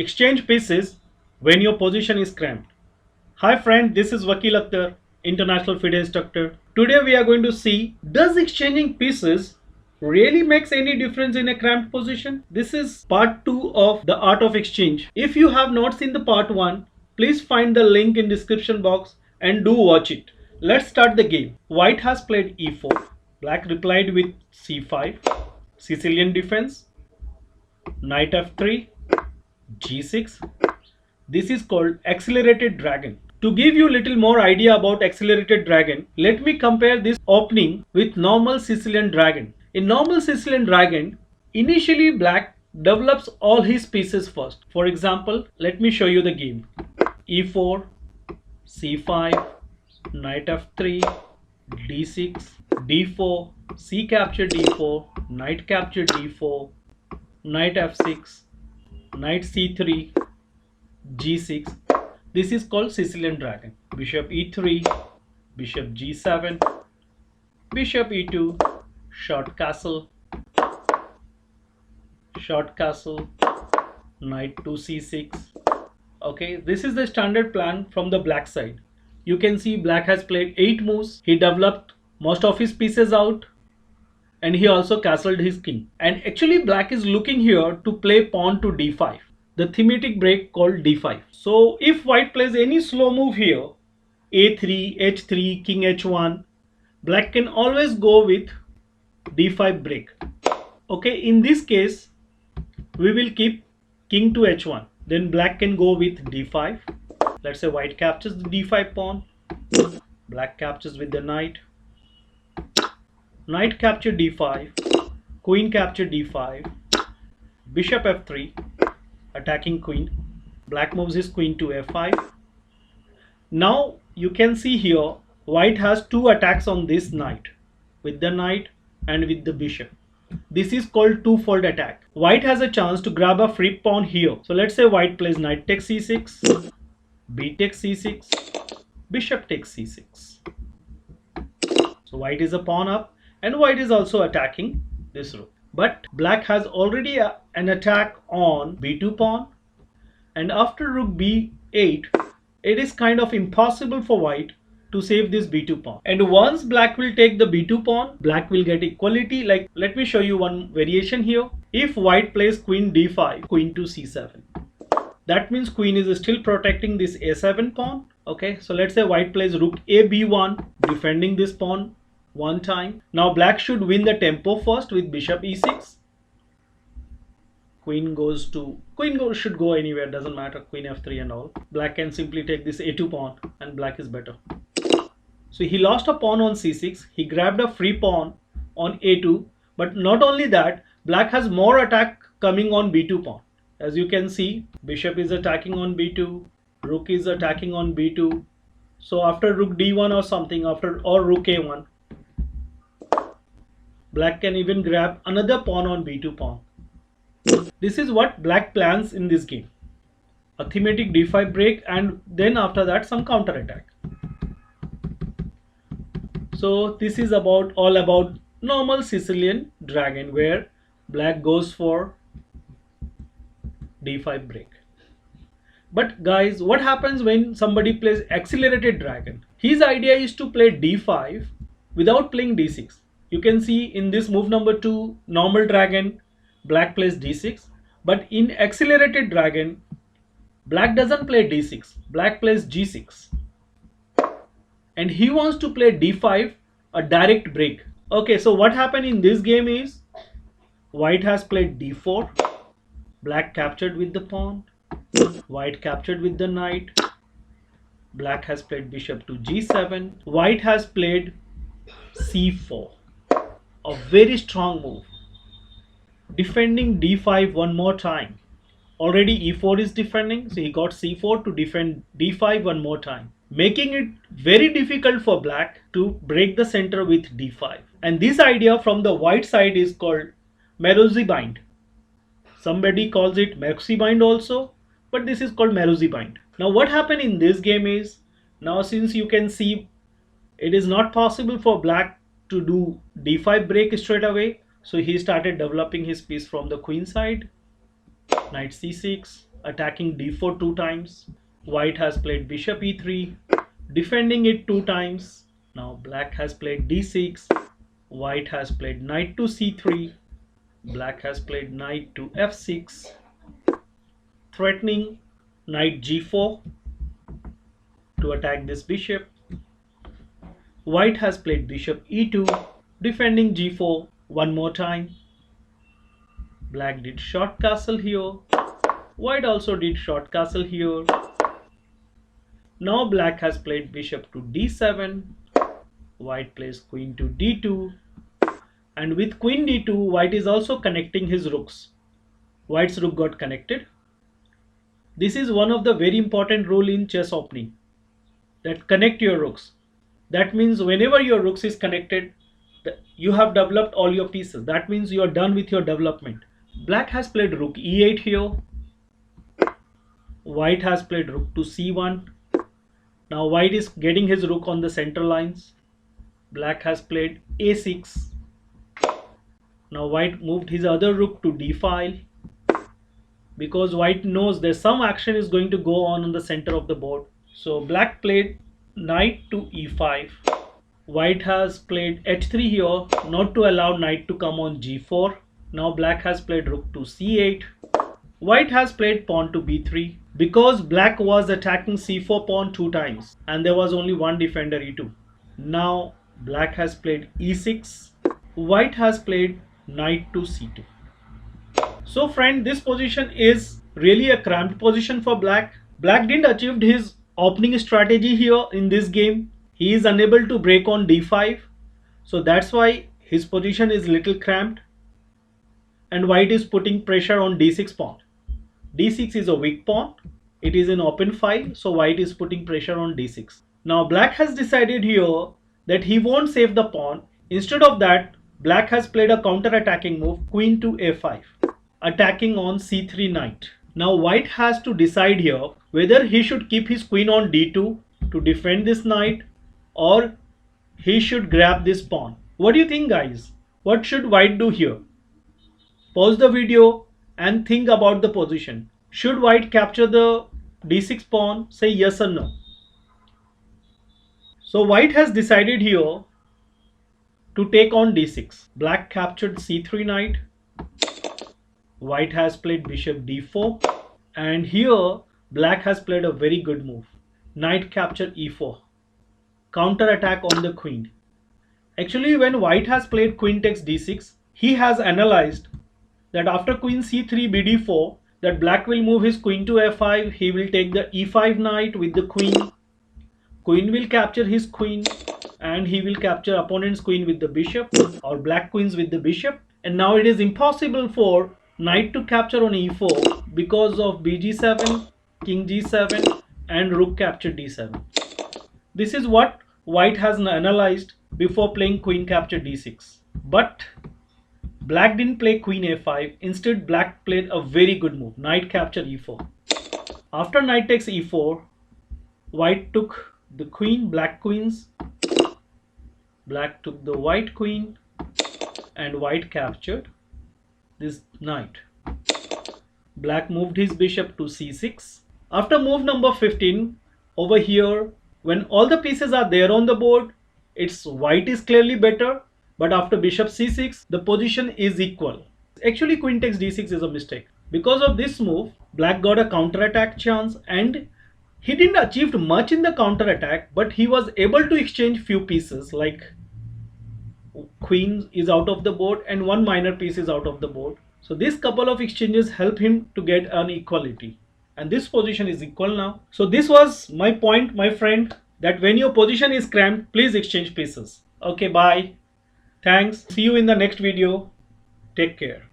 Exchange pieces when your position is cramped. Hi friend, this is Vakil Akhtar, International FIDE instructor. Today we are going to see, does exchanging pieces really makes any difference in a cramped position? This is part 2 of the art of exchange. If you have not seen the part 1, please find the link in description box and do watch it. Let's start the game. White has played e4. Black replied with c5. Sicilian defense. Knight f3. g6. This is called accelerated dragon. To give you little more idea about accelerated dragon, let me compare this opening with normal Sicilian dragon. In normal Sicilian dragon, initially black develops all his pieces first. For example, let me show you the game. e4, c5, knight f3, d6, d4, c capture d4, knight capture d4, knight f6, knight c3, g6. This is called Sicilian dragon. Bishop e3, bishop g7, bishop e2, short castle, knight to c6. Okay, this is the standard plan from the black side. You can see black has played 8 moves. He developed most of his pieces out and he also castled his king. And actually black is looking here to play pawn to d5. The thematic break called d5. So if white plays any slow move here, a3, h3, king h1, black can always go with d5 break. Okay, in this case, we will keep king to h1. Then black can go with d5. Let's say white captures the d5 pawn. Black captures with the knight. Knight capture d5. Queen capture d5. Bishop f3. Attacking queen. Black moves his queen to f5. Now you can see here white has 2 attacks on this knight, with the knight and with the bishop. This is called twofold attack. White has a chance to grab a free pawn here. So let's say white plays knight takes c6, b takes c6, bishop takes c6. So white is a pawn up and white is also attacking this row. But black has already an attack on b2 pawn, and after rook b8 it is kind of impossible for white to save this b2 pawn. And once black will take the b2 pawn, black will get equality. Like, let me show you one variation here. If white plays queen d5, queen to c7, that means queen is still protecting this a7 pawn. Okay, so let's say white plays rook a b1, defending this pawn one time. Now black should win the tempo first with bishop e6. Queen should go anywhere, doesn't matter, queen f3 and all. Black can simply take this a2 pawn and black is better. So he lost a pawn on c6, he grabbed a free pawn on a2, but not only that, black has more attack coming on b2 pawn. As you can see, bishop is attacking on b2, rook is attacking on b2. So after rook d1 or something, or rook a1, black can even grab another pawn on b2 pawn. This is what black plans in this game. A thematic d5 break and then after that some counter attack. So this is all about normal Sicilian dragon where black goes for d5 break. But guys, what happens when somebody plays accelerated dragon? His idea is to play d5 without playing d6. You can see in this move number 2, normal dragon, black plays d6. But in accelerated dragon, black doesn't play d6. Black plays g6. And he wants to play d5, a direct break. Okay, so what happened in this game is, white has played d4. Black captured with the pawn. White captured with the knight. Black has played bishop to g7. White has played c4. A very strong move. Defending d5 one more time. Already e4 is defending, so he got c4 to defend d5 one more time, making it very difficult for black to break the center with d5. And this idea from the white side is called Maruzi bind. Somebody calls it Maxi bind also, but this is called Maruzi bind. Now what happened in this game is, now since you can see it is not possible for black to do d5 break straight away, so he started developing his piece from the queen side. Knight c6, attacking d4 two times. White has played bishop e3, defending it two times. Now black has played d6. White has played knight to c3. Black has played knight to f6, threatening knight g4 to attack this bishop. White has played bishop e2, defending g4 one more time. Black did short castle here. White also did short castle here. Now black has played bishop to d7. White plays queen to d2. And with queen d2, white is also connecting his rooks. White's rook got connected. This is one of the very important rule in chess opening, that connect your rooks. That means whenever your rooks is connected, you have developed all your pieces. That means you are done with your development. Black has played rook e8 here. White has played rook to c1. Now white is getting his rook on the center lines. Black has played a6. Now white moved his other rook to d5, because white knows there's some action is going to go on the center of the board. So black played knight to e5. White has played h3 here, not to allow knight to come on g4. Now black has played rook to c8. White has played pawn to b3, because black was attacking c4 pawn two times and there was only one defender e2. Now black has played e6. White has played knight to c2. So friend, this position is really a cramped position for black. Black didn't achieve his opening strategy here in this game. He is unable to break on d5. So that's why his position is little cramped. And white is putting pressure on d6 pawn. d6 is a weak pawn. It is an open file. So white is putting pressure on d6. Now black has decided here that he won't save the pawn. Instead of that, black has played a counter-attacking move, queen to a5, attacking on c3 knight. Now white has to decide here whether he should keep his queen on d2 to defend this knight, or he should grab this pawn. What do you think, guys? What should white do here? Pause the video and think about the position. Should white capture the d6 pawn? Say yes or no. So white has decided here to take on d6. Black captured c3 knight. White has played bishop d4. And here black has played a very good move. Knight capture e4. Counter attack on the queen. Actually, when white has played queen takes d6, he has analyzed that after queen c3 bd4, that black will move his queen to f5. He will take the e5 knight with the queen. Queen will capture his queen, and he will capture opponent's queen with the bishop, or black queens with the bishop. And now it is impossible for knight to capture on e4 because of bg7, king g7 and rook capture d7. This is what white has analyzed before playing queen capture d6. But black didn't play queen a5. Instead, black played a very good move, knight capture e4. After knight takes e4, white took the queen, black queens. Black took the white queen and white captured this knight. Black moved his bishop to c6. After move number 15, over here, when all the pieces are there on the board, it's white is clearly better. But after bishop c6, the position is equal. Actually, queen takes d6 is a mistake. Because of this move, black got a counter-attack chance, and he didn't achieve much in the counter-attack, but he was able to exchange few pieces, like queen is out of the board and one minor piece is out of the board. So this couple of exchanges help him to get an equality, and this position is equal now. So this was my point, my friend, that when your position is cramped, please exchange pieces. Okay, bye. Thanks. See you in the next video. Take care.